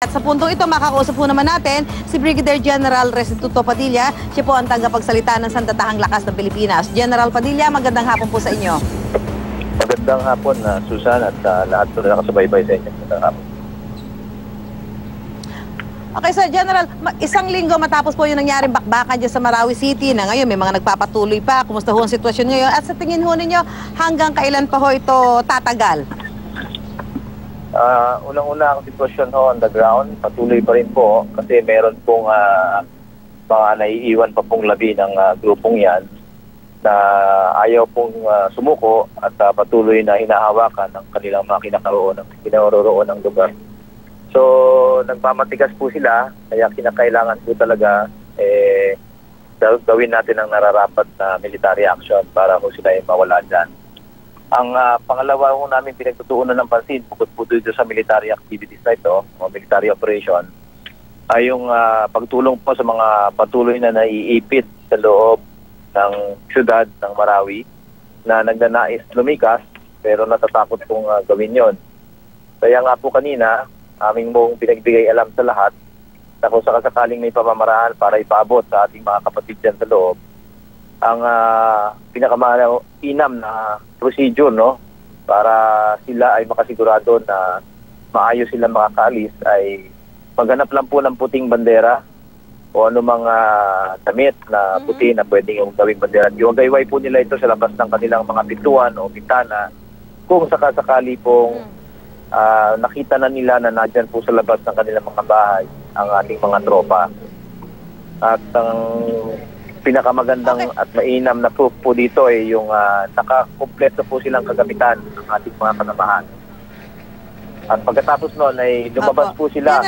At sa puntong ito, makakausap po naman natin si Brigadier General Restituto Padilla. Siya po ang tagapagsalita ng Sandatahang Lakas ng Pilipinas. General Padilla, magandang hapon po sa inyo. Magandang hapon, Susan, at lahat po na nakasubaybay sa inyo. Magandang hapon. Okay, Sir General, isang linggo matapos po yung nangyaring bakbakan dyan sa Marawi City na ngayon may mga nagpapatuloy pa. Kumusta ho ang sitwasyon ngayon? At sa tingin ho ninyo, hanggang kailan pa ho ito tatagal? Unang-una ang sitwasyon ho on the ground, patuloy pa rin po kasi meron pong mga naiiwan pa pong labi ng grupong yan na ayaw pong sumuko at patuloy na hinahawakan ng kanilang mga kinaroroon ng lugar. So, nagmamatigas po sila, kaya kinakailangan po talaga gawin natin ang nararapat na military action para ho sila ay mawala dyan. Ang pangalawa ho namin pinagtutuunan ng pansin, bukod po dito sa military activities na ito, o military operation, ay yung pagtulong po sa mga patuloy na naiipit sa loob ng syudad ng Marawi na nagnanais lumikas pero natatakot pong gawin yon. Kaya nga po kanina, aming mong pinagbigay alam sa lahat na kung sakasakaling may pamamaraan para ipaabot sa ating mga kapatid dyan sa loob, ang pinakainam na procedure, no, para sila ay makasigurado na maayos sila makakaalis ay maghanap lang po ng puting bandera o ano mga damit na puti na pwedeng yung gawing bandera. Yung gayway po nila ito sa labas ng kanilang mga pintuan o bintana kung sakasakali pong nakita na nila na nandyan po sa labas ng kanilang mga bahay ang ating mga tropa. At ang pinakamagandang at mainam na proof po dito ay yung nakakumpleto po silang kagamitan ng ating mga kasamahan. At pagkatapos noon ay lumabas po sila,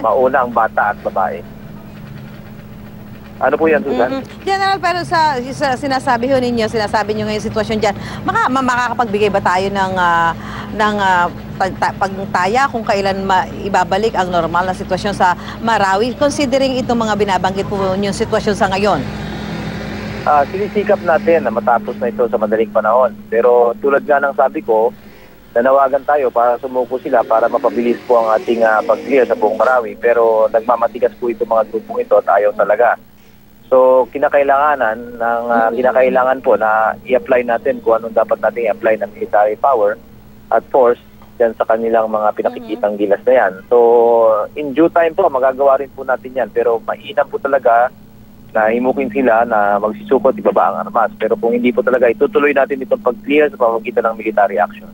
mauna ang bata at babae. Ano po yan, Susan? General, pero sa sinasabi niyo ngayon sitwasyon dyan, makakapagbigay ba tayo ng pagtaya kung kailan ibabalik ang normal na sitwasyon sa Marawi, considering itong mga binabanggit po yung sitwasyon sa ngayon? Sinisikap natin na matapos na ito sa madaling panahon. Pero tulad nga ng sabi ko, nanawagan tayo para sumuko sila para mapabilis po ang ating pag-clear sa buong Marawi. Pero nagmamatigas po itong mga grupong ito at ayaw talaga. So kinakailangan po na i-apply natin kung anong dapat natin i-apply ng military power at force dyan sa kanilang mga pinakikitang gilas na yan. So in due time po, magagawa rin po natin yan. Pero mainam po talaga na himukin sila na magsisukot, ibaba ang armas. Pero kung hindi po talaga, itutuloy natin itong pag-clear sa pamamagitan ng military action.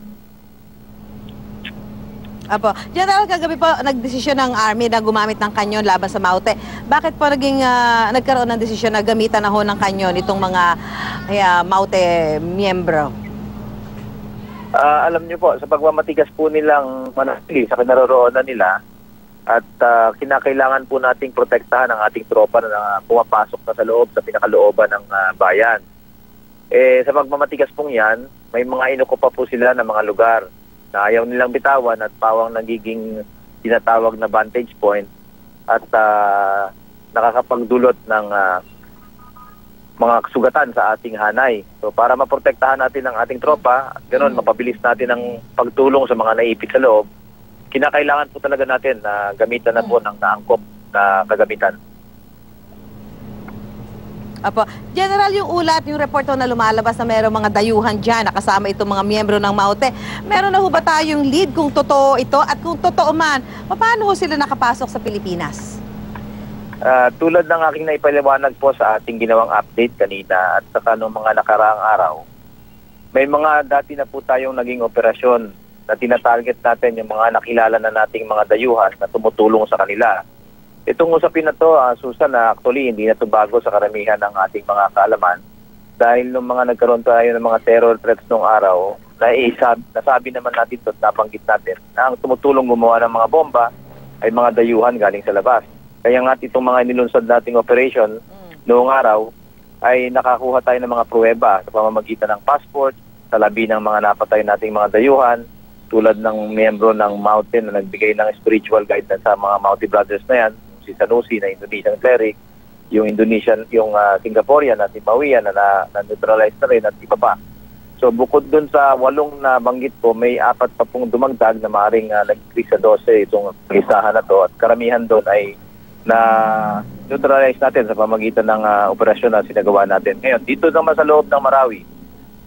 Apo. General, kagabi po nagdesisyon ng Army na gumamit ng kanyon laban sa Maute. Bakit po nagkaroon ng desisyon na gamitan na ho ng kanyon itong mga Maute miyembro? Alam niyo po, sa pagmamatigas po nilang manatili sa kinaroroonan nila, at kinakailangan po nating protektahan ang ating tropa na pumapasok na sa loob, sa pinakalooban ng bayan. Sa pagmamatigas pong yan, may mga inukupa po sila ng mga lugar na ayaw nilang bitawan at pawang nagiging tinatawag na vantage point at nakakapagdulot ng mga sugatan sa ating hanay. So para maprotektahan natin ang ating tropa, at ganoon mapabilis natin ang pagtulong sa mga naipit sa loob, kinakailangan po talaga natin na gamitan na po ng naangkop na kagamitan. Apo. General, yung ulat, yung report na lumalabas na mayroong mga dayuhan dyan, nakasama itong mga miyembro ng Maute. Meron na ho ba tayong lead kung totoo ito? At kung totoo man, paano ho sila nakapasok sa Pilipinas? Tulad ng aking naipaliwanag po sa ating ginawang update kanina at saka noong mga nakaraang araw, may mga dati na po tayong naging operasyon na tinatarget natin yung mga nakilala na nating mga dayuhan na tumutulong sa kanila. Itong usapin na to, Susan, actually hindi na ito bago sa karamihan ng ating mga kaalaman dahil nung mga nagkaroon tayo ng mga terror threats nung araw, nasabi naman natin ito at nabanggit natin na ang tumutulong gumawa ng mga bomba ay mga dayuhan galing sa labas. Kaya nga itong mga nilunsad nating operation noong araw ay nakakuha tayo ng mga pruweba sa pamamagitan ng passport, sa labi ng mga napatay nating mga dayuhan, tulad ng miyembro ng Maute na nagbigay ng spiritual guidance sa mga Maute brothers na yan, si Sanusi na Indonesian cleric, yung Singaporean at Timawian na neutralize na rin at iba pa. So bukod dun sa 8 na banggit po, may 4 pa pong dumagdag na maaaring nag-increase sa 12 itong listahan na to. At karamihan doon ay na neutralize natin sa pamagitan ng operasyon na sinagawa natin. Ngayon, dito naman sa loob ng Marawi,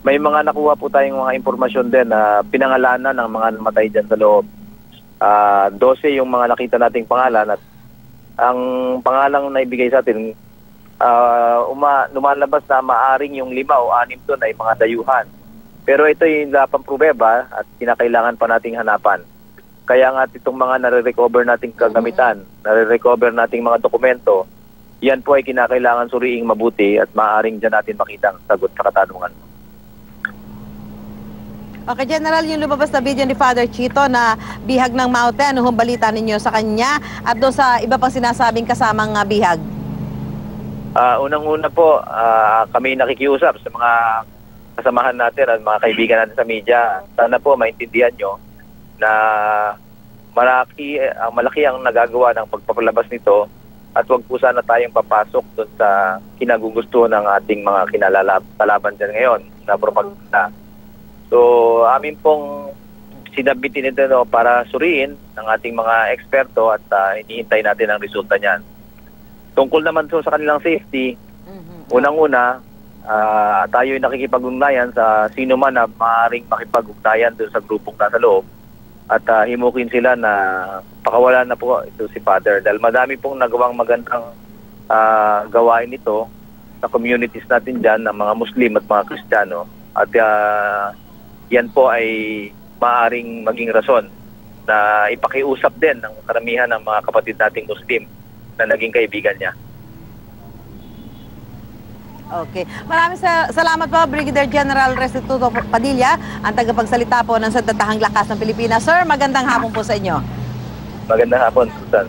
may mga nakuha po tayong mga impormasyon din na pinangalanan ng mga namatay dyan sa loob. 12 yung mga nakita nating pangalan at ang pangalang na ibigay sa atin, lumalabas na maaring yung 5 o 6 doon ay mga dayuhan. Pero ito yung lapang pruweba at kinakailangan pa nating hanapan. Kaya nga itong mga nare-recover nating kagamitan, nare-recover nating mga dokumento, yan po ay kinakailangan suriing mabuti at maaaring dyan natin makita ang sagot sa katanungan. Okay, General, yung lumabas na video ni Father Chito na bihag ng mountain, ano hong balita ninyo sa kanya at doon sa iba pang sinasabing kasamang bihag? Unang-una po, kami nakikiusap sa mga kasamahan natin at mga kaibigan natin sa media. Sana po maintindihan nyo na malaki ang nagagawa ng pagpapalabas nito at wag po sana tayong papasok doon sa kinagugusto ng ating mga kinalalaban dyan ngayon na propaganda. So, amin pong sinabitin ito para suriin ng ating mga eksperto at hinihintay natin ang resulta niyan. Tungkol naman sa kanilang safety, unang-una, tayo ay nakikipag-ugnayan sa sino man na maaaring makipag-ugnayan doon sa grupong nasa loob at himukin sila na pakawalan na po ito si Father. Dahil madami pong nagawang magandang gawain ito sa communities natin dyan ng mga Muslim at mga Kristiyano. At yan po ay maaaring maging rason na ipakiusap din ng karamihan ng mga kapatid nating Muslim na naging kaibigan niya. Okay. Maraming salamat po, Brigadier General Restituto Padilla, ang tagapagsalita po ng Sandatahang Lakas ng Pilipinas. Sir, magandang hapon po sa inyo. Magandang hapon, Susan.